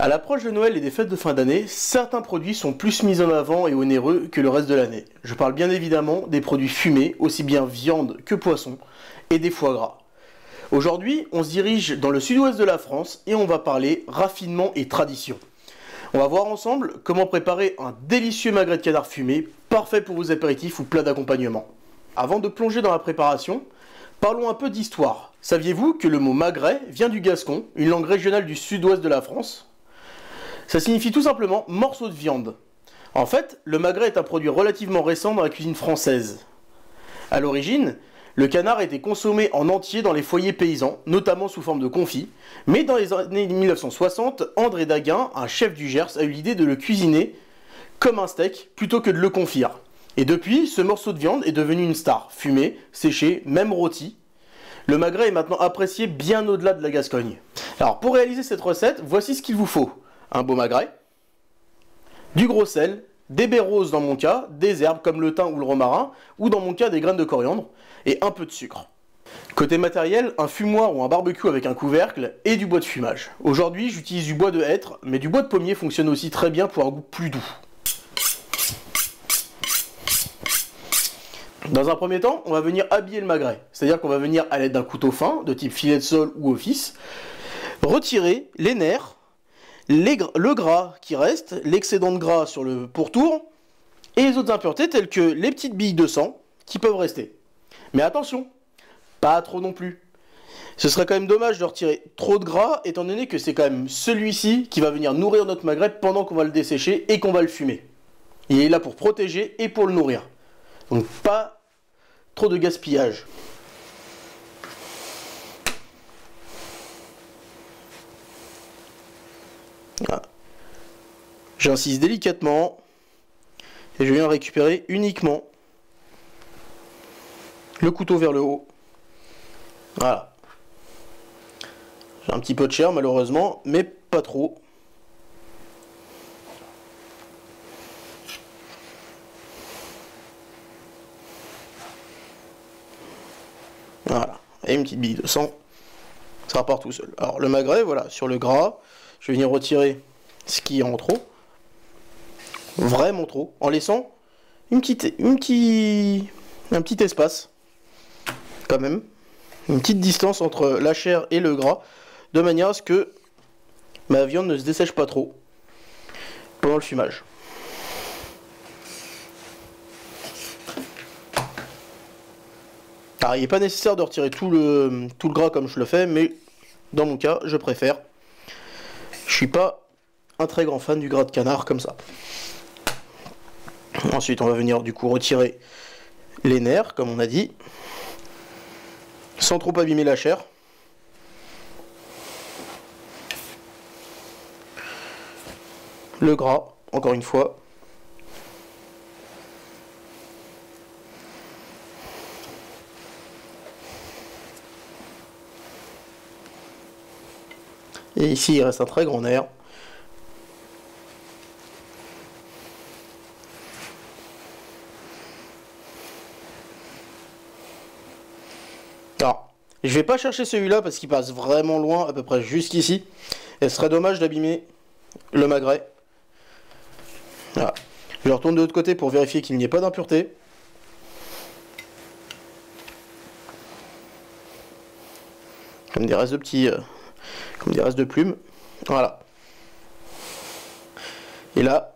À l'approche de Noël et des fêtes de fin d'année, certains produits sont plus mis en avant et onéreux que le reste de l'année. Je parle bien évidemment des produits fumés, aussi bien viande que poisson, et des foie gras. Aujourd'hui, on se dirige dans le sud-ouest de la France et on va parler raffinement et tradition. On va voir ensemble comment préparer un délicieux magret de canard fumé, parfait pour vos apéritifs ou plats d'accompagnement. Avant de plonger dans la préparation, parlons un peu d'histoire. Saviez-vous que le mot magret vient du gascon, une langue régionale du sud-ouest de la France ? Ça signifie tout simplement morceau de viande. En fait, le magret est un produit relativement récent dans la cuisine française. À l'origine, le canard était consommé en entier dans les foyers paysans, notamment sous forme de confit, mais dans les années 1960, André Daguin, un chef du Gers, a eu l'idée de le cuisiner comme un steak plutôt que de le confire. Et depuis, ce morceau de viande est devenu une star, fumé, séché, même rôti. Le magret est maintenant apprécié bien au-delà de la Gascogne. Alors pour réaliser cette recette, voici ce qu'il vous faut. Un beau magret, du gros sel, des baies roses dans mon cas, des herbes comme le thym ou le romarin, ou dans mon cas des graines de coriandre, et un peu de sucre. Côté matériel, un fumoir ou un barbecue avec un couvercle et du bois de fumage. Aujourd'hui, j'utilise du bois de hêtre, mais du bois de pommier fonctionne aussi très bien pour un goût plus doux. Dans un premier temps, on va venir habiller le magret, c'est-à-dire qu'on va venir à l'aide d'un couteau fin, de type filet de sol ou office, retirer les nerfs, le gras qui reste, l'excédent de gras sur le pourtour, et les autres impuretés telles que les petites billes de sang qui peuvent rester. Mais attention, pas trop non plus. Ce serait quand même dommage de retirer trop de gras, étant donné que c'est quand même celui-ci qui va venir nourrir notre magret pendant qu'on va le dessécher et qu'on va le fumer. Il est là pour protéger et pour le nourrir. Donc pas trop de gaspillage. Voilà. J'insiste délicatement et je viens récupérer uniquement le couteau vers le haut. Voilà. J'ai un petit peu de chair malheureusement, mais pas trop. Voilà. Et une petite bille de sang. Ça repart tout seul. Alors le magret, voilà, sur le gras, je vais venir retirer ce qui est en trop. Vraiment trop. En laissant un petit espace. Quand même, une petite distance entre la chair et le gras, de manière à ce que ma viande ne se dessèche pas trop pendant le fumage. Alors, il n'est pas nécessaire de retirer tout le gras comme je le fais, mais dans mon cas, je préfère. Je suis pas un très grand fan du gras de canard comme ça. Ensuite, on va venir du coup retirer les nerfs, comme on a dit, sans trop abîmer la chair. Le gras, encore une fois. Et ici, il reste un très grand nerf. Alors, je vais pas chercher celui-là parce qu'il passe vraiment loin, à peu près jusqu'ici. Et ce serait dommage d'abîmer le magret. Voilà. Je le retourne de l'autre côté pour vérifier qu'il n'y ait pas d'impureté. Comme des restes de comme des restes de plumes. Voilà. Et là,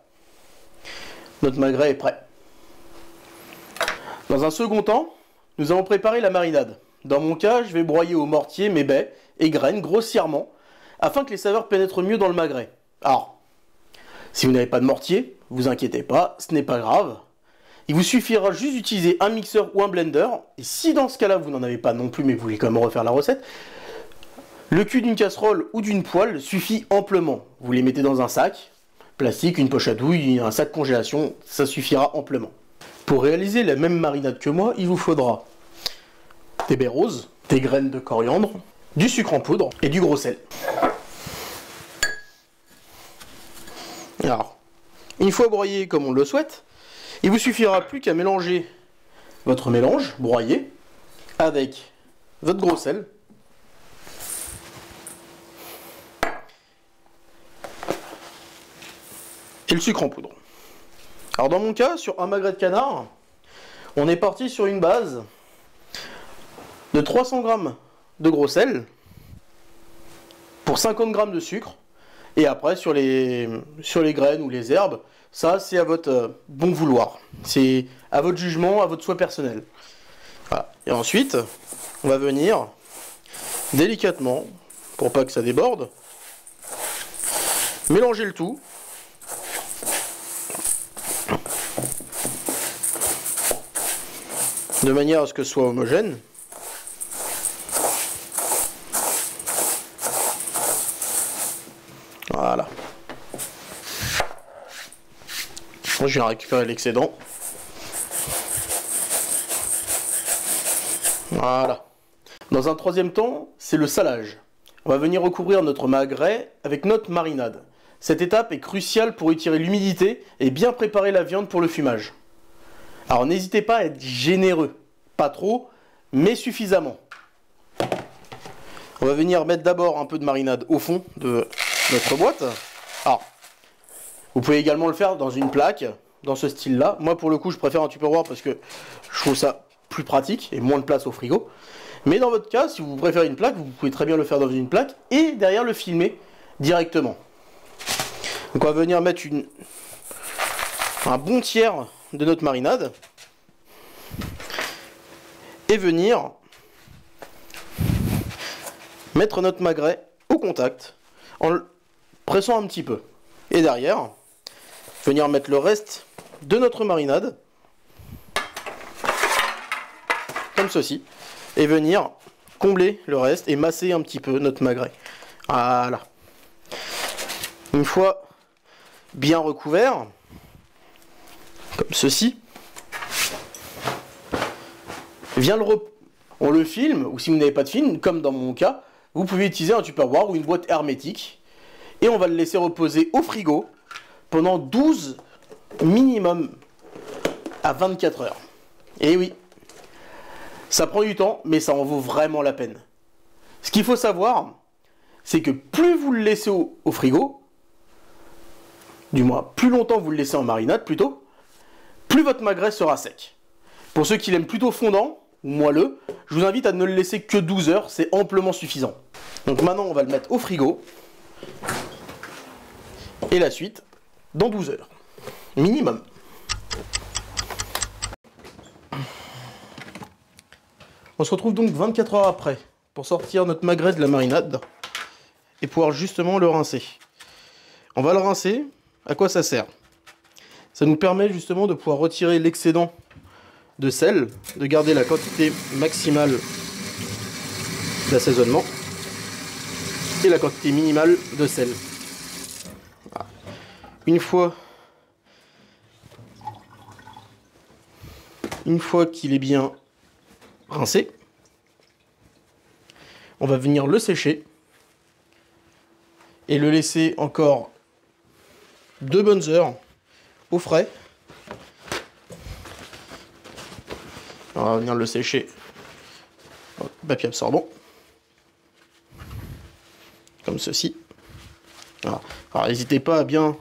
notre magret est prêt. Dans un second temps, nous allons préparer la marinade. Dans mon cas, je vais broyer au mortier mes baies et graines grossièrement, afin que les saveurs pénètrent mieux dans le magret. Alors, si vous n'avez pas de mortier, vous inquiétez pas, ce n'est pas grave. Il vous suffira juste d'utiliser un mixeur ou un blender, et si dans ce cas-là vous n'en avez pas non plus, mais vous voulez quand même refaire la recette, le cul d'une casserole ou d'une poêle suffit amplement. Vous les mettez dans un sac, plastique, une poche à douille, un sac congélation, ça suffira amplement. Pour réaliser la même marinade que moi, il vous faudra des baies roses, des graines de coriandre, du sucre en poudre et du gros sel. Alors, une fois broyé comme on le souhaite, il vous suffira plus qu'à mélanger votre mélange broyé avec votre gros sel et le sucre en poudre. Alors dans mon cas, sur un magret de canard, on est parti sur une base de 300 g de gros sel pour 50 g de sucre. Et après, sur les graines ou les herbes, ça c'est à votre bon vouloir. C'est à votre jugement, à votre choix personnel. Voilà. Et ensuite, on va venir délicatement, pour pas que ça déborde, mélanger le tout. De manière à ce que ce soit homogène. Voilà. Moi, je viens récupérer l'excédent. Voilà. Dans un troisième temps, c'est le salage. On va venir recouvrir notre magret avec notre marinade. Cette étape est cruciale pour étirer l'humidité et bien préparer la viande pour le fumage. Alors n'hésitez pas à être généreux. Pas trop, mais suffisamment. On va venir mettre d'abord un peu de marinade au fond de notre boîte. Alors, vous pouvez également le faire dans une plaque, dans ce style-là. Moi, pour le coup, je préfère un Tupperware parce que je trouve ça plus pratique et moins de place au frigo. Mais dans votre cas, si vous préférez une plaque, vous pouvez très bien le faire dans une plaque et derrière le filmer directement. Donc on va venir mettre un bon tiers de notre marinade et venir mettre notre magret au contact en le pressant un petit peu. Et derrière, venir mettre le reste de notre marinade, comme ceci, et venir combler le reste et masser un petit peu notre magret. Voilà. Une fois bien recouvert, comme ceci, on le filme, ou si vous n'avez pas de film, comme dans mon cas, vous pouvez utiliser un Tupperware ou une boîte hermétique, et on va le laisser reposer au frigo pendant 12 minimum à 24 heures. Et oui, ça prend du temps, mais ça en vaut vraiment la peine. Ce qu'il faut savoir, c'est que plus vous le laissez au frigo, du moins plus longtemps vous le laissez en marinade plutôt, plus votre magret sera sec. Pour ceux qui l'aiment plutôt fondant ou moelleux, je vous invite à ne le laisser que 12 heures, c'est amplement suffisant. Donc maintenant on va le mettre au frigo, et la suite dans 12 heures, minimum. On se retrouve donc 24 heures après pour sortir notre magret de la marinade et pouvoir justement le rincer. On va le rincer, à quoi ça sert? Ça nous permet justement de pouvoir retirer l'excédent de sel, de garder la quantité maximale d'assaisonnement et la quantité minimale de sel. Voilà. Une fois qu'il est bien rincé, on va venir le sécher et le laisser encore 2 bonnes heures au frais. On va venir le sécher au papier absorbant, comme ceci. Voilà. Alors n'hésitez pas à bien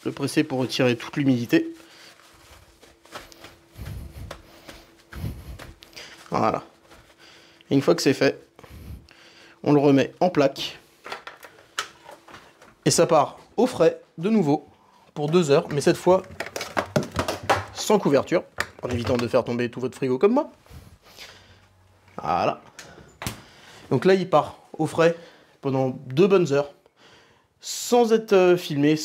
le presser pour retirer toute l'humidité. Voilà. Et une fois que c'est fait, on le remet en plaque. Et ça part au frais de nouveau pour 2 heures, mais cette fois sans couverture, en évitant de faire tomber tout votre frigo comme moi. Voilà. Donc là, il part au frais pendant 2 bonnes heures, sans être filmé,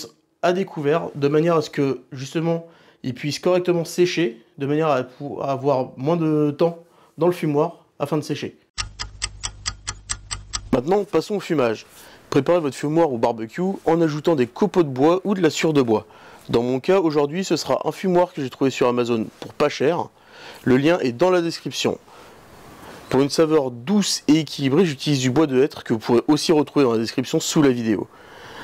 à découvert, de manière à ce que, justement, il puisse correctement sécher, de manière à avoir moins de temps dans le fumoir afin de sécher. Maintenant, passons au fumage. Préparez votre fumoir au barbecue en ajoutant des copeaux de bois ou de la sciure de bois. Dans mon cas, aujourd'hui, ce sera un fumoir que j'ai trouvé sur Amazon pour pas cher. Le lien est dans la description. Pour une saveur douce et équilibrée, j'utilise du bois de hêtre que vous pourrez aussi retrouver dans la description sous la vidéo.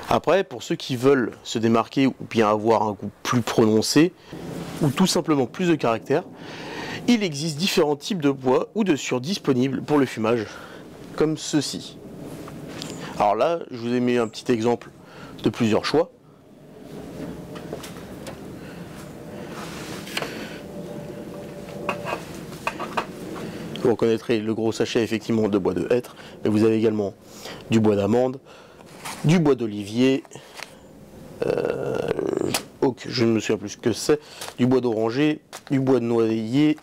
Après, pour ceux qui veulent se démarquer ou bien avoir un goût plus prononcé, ou tout simplement plus de caractère, il existe différents types de bois ou de sciure disponibles pour le fumage, comme ceci. Alors là, je vous ai mis un petit exemple de plusieurs choix. Vous reconnaîtrez le gros sachet effectivement de bois de hêtre, mais vous avez également du bois d'amande, du bois d'olivier, oak, je ne me souviens plus ce que c'est, du bois d'oranger, du bois de noyer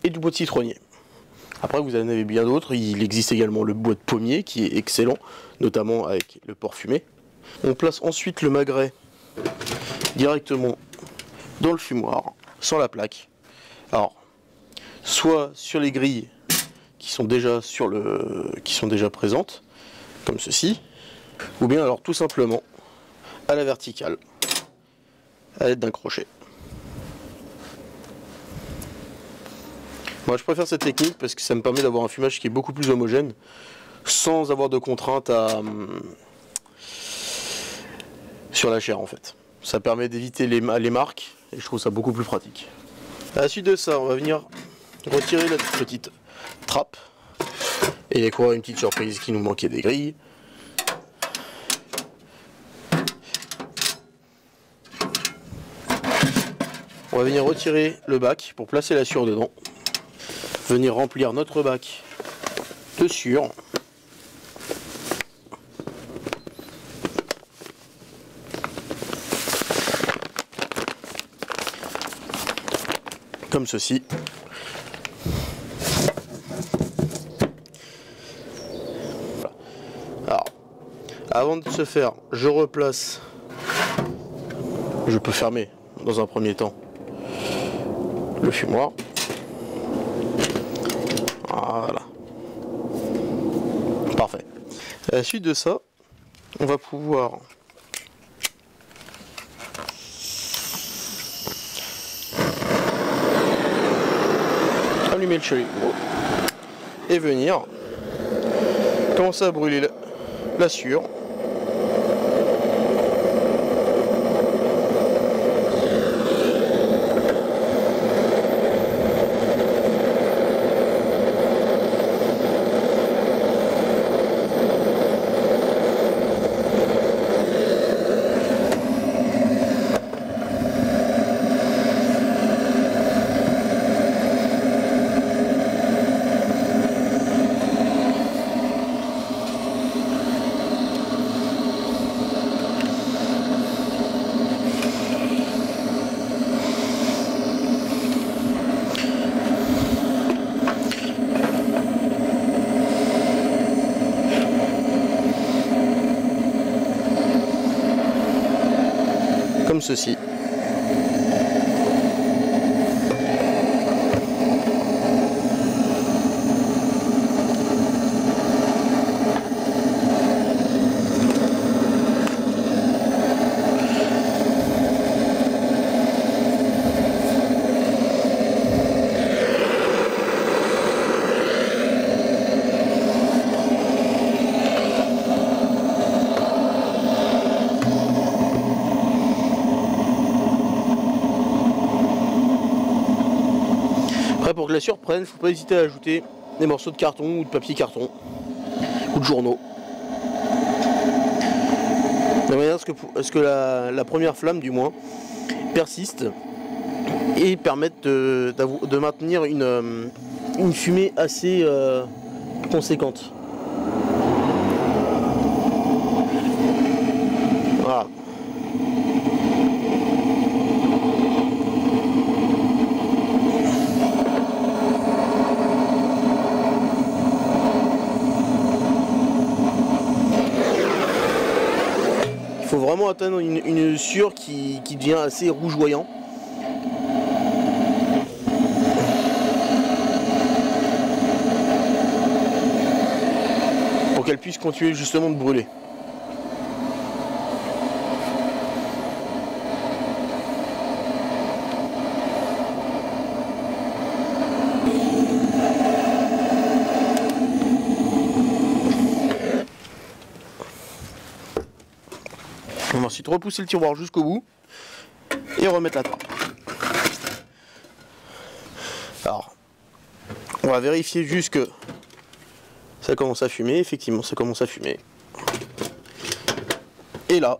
et du bois de citronnier. Après vous en avez bien d'autres, il existe également le bois de pommier qui est excellent, notamment avec le porc fumé. On place ensuite le magret directement dans le fumoir, sans la plaque. Alors, soit sur les grilles qui sont déjà présentes, comme ceci, ou bien alors tout simplement à la verticale, à l'aide d'un crochet. Moi je préfère cette technique parce que ça me permet d'avoir un fumage qui est beaucoup plus homogène, sans avoir de contraintes sur la chair en fait. Ça permet d'éviter les marques et je trouve ça beaucoup plus pratique. À la suite de ça, on va venir retirer la petite trappe et découvrir une petite surprise qui nous manquait des grilles. On va venir retirer le bac pour placer la sciure dedans. Venir remplir notre bac de sciure. Comme ceci. Voilà. Alors, avant de se faire, je replace. Je peux fermer dans un premier temps le fumoir. Voilà. Parfait. À la suite de ça, on va pouvoir allumer le chalumeau et venir commencer à brûler la sciure. Comme ceci. Pour que la sciure prenne, il ne faut pas hésiter à ajouter des morceaux de carton ou de papier carton ou de journaux. De manière à ce que la première flamme du moins persiste et permette de maintenir une fumée assez conséquente. Voilà. Il faut vraiment atteindre une sciure qui devient assez rougeoyant. Pour qu'elle puisse continuer justement de brûler. On va ensuite repousser le tiroir jusqu'au bout et remettre la trappe. Alors, on va vérifier juste que ça commence à fumer. Effectivement, ça commence à fumer. Et là,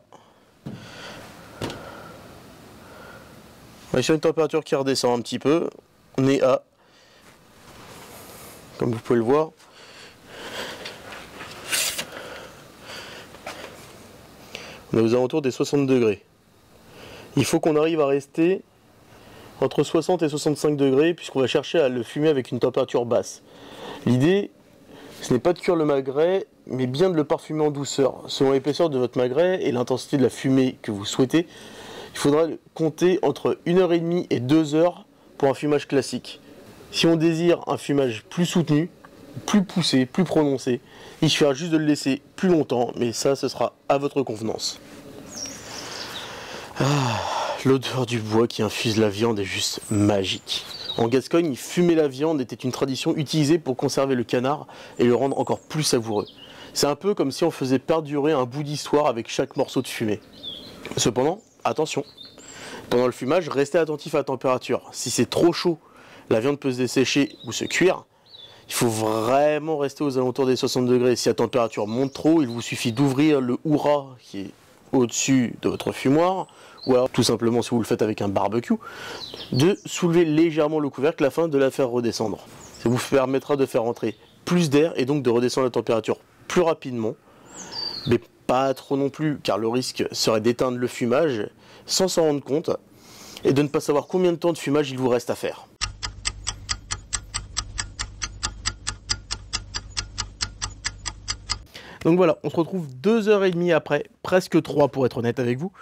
on est sur une température qui redescend un petit peu. On est à Comme vous pouvez le voir. On est aux alentours des 60 degrés. Il faut qu'on arrive à rester entre 60 et 65 degrés puisqu'on va chercher à le fumer avec une température basse. L'idée, ce n'est pas de cuire le magret, mais bien de le parfumer en douceur. Selon l'épaisseur de votre magret et l'intensité de la fumée que vous souhaitez, il faudra compter entre 1h30 et 2 heures pour un fumage classique. Si on désire un fumage plus soutenu, plus poussé, plus prononcé, il suffira juste de le laisser plus longtemps, mais ça, ce sera à votre convenance. L'odeur du bois qui infuse la viande est juste magique. En Gascogne, fumer la viande était une tradition utilisée pour conserver le canard et le rendre encore plus savoureux. C'est un peu comme si on faisait perdurer un bout d'histoire avec chaque morceau de fumée. Cependant, attention, pendant le fumage, restez attentif à la température. Si c'est trop chaud, la viande peut se dessécher ou se cuire. Il faut vraiment rester aux alentours des 60 degrés. Si la température monte trop, il vous suffit d'ouvrir le hourat qui est au-dessus de votre fumoir, ou alors tout simplement si vous le faites avec un barbecue, de soulever légèrement le couvercle afin de la faire redescendre. Ça vous permettra de faire entrer plus d'air et donc de redescendre la température plus rapidement, mais pas trop non plus, car le risque serait d'éteindre le fumage sans s'en rendre compte et de ne pas savoir combien de temps de fumage il vous reste à faire. Donc voilà, on se retrouve 2h30 après, presque 3 pour être honnête avec vous.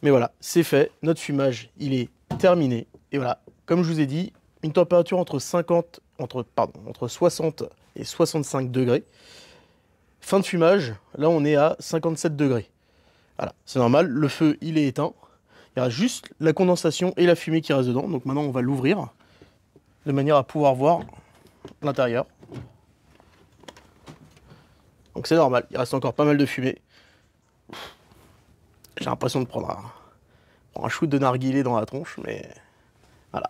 Mais voilà, c'est fait, notre fumage, il est terminé. Et voilà, comme je vous ai dit, une température entre 60 et 65 degrés. Fin de fumage, là on est à 57 degrés. Voilà, c'est normal, le feu il est éteint. Il y a juste la condensation et la fumée qui reste dedans. Donc maintenant on va l'ouvrir de manière à pouvoir voir l'intérieur. Donc c'est normal, il reste encore pas mal de fumée. J'ai l'impression de prendre un shoot de narguilé dans la tronche, mais voilà.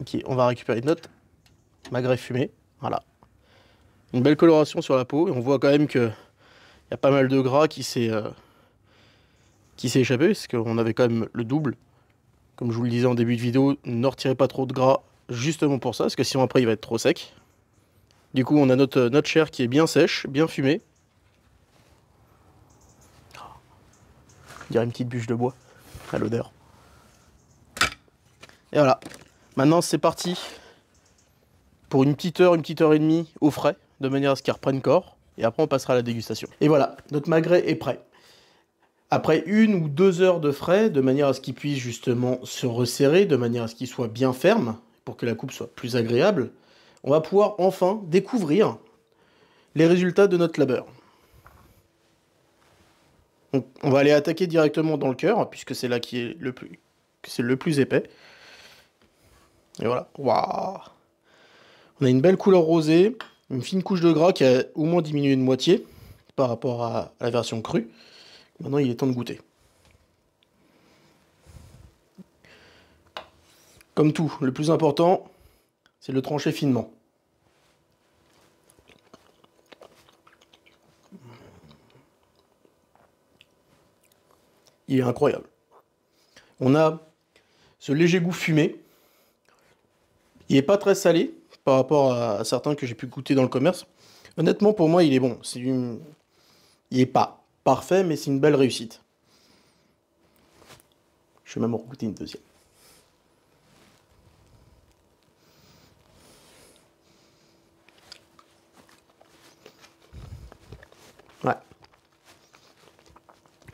Ok, on va récupérer notre magret fumé. Voilà. Une belle coloration sur la peau, et on voit quand même qu'il y a pas mal de gras qui s'est échappé, parce qu'on avait quand même le double. Comme je vous le disais en début de vidéo, ne retirez pas trop de gras justement pour ça, parce que sinon après il va être trop sec. Du coup on a notre chair qui est bien sèche, bien fumée. On dirait une petite bûche de bois à l'odeur. Et voilà, maintenant c'est parti pour une petite heure et demie au frais, de manière à ce qu'il reprenne corps, et après on passera à la dégustation. Et voilà, notre magret est prêt. Après 1 ou 2 heures de frais, de manière à ce qu'il puisse justement se resserrer, de manière à ce qu'il soit bien ferme, pour que la coupe soit plus agréable, on va pouvoir enfin découvrir les résultats de notre labeur. Donc, on va aller attaquer directement dans le cœur, puisque c'est là qui est le plus épais. Et voilà. Waouh! On a une belle couleur rosée, une fine couche de gras qui a au moins diminué de moitié par rapport à la version crue. Maintenant, il est temps de goûter. Comme tout, le plus important, c'est le trancher finement. Il est incroyable. On a ce léger goût fumé. Il n'est pas très salé par rapport à certains que j'ai pu goûter dans le commerce. Honnêtement, pour moi, il est bon. Il n'est pas parfait, mais c'est une belle réussite. Je vais même en goûter une deuxième. Ouais.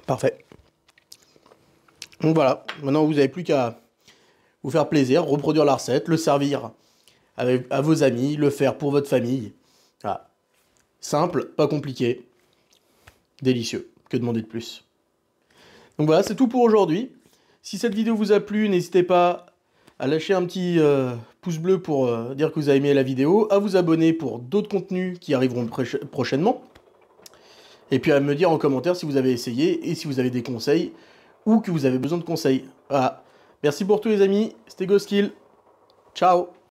Parfait. Donc voilà, maintenant vous n'avez plus qu'à vous faire plaisir, reproduire la recette, le servir à vos amis, le faire pour votre famille. Voilà. Simple, pas compliqué, délicieux, que demander de plus. Donc voilà, c'est tout pour aujourd'hui. Si cette vidéo vous a plu, n'hésitez pas à lâcher un petit pouce bleu pour dire que vous avez aimé la vidéo, à vous abonner pour d'autres contenus qui arriveront prochainement, et puis à me dire en commentaire si vous avez essayé et si vous avez des conseils ou que vous avez besoin de conseils. Voilà. Merci pour tout les amis, c'était GoSkill. Ciao.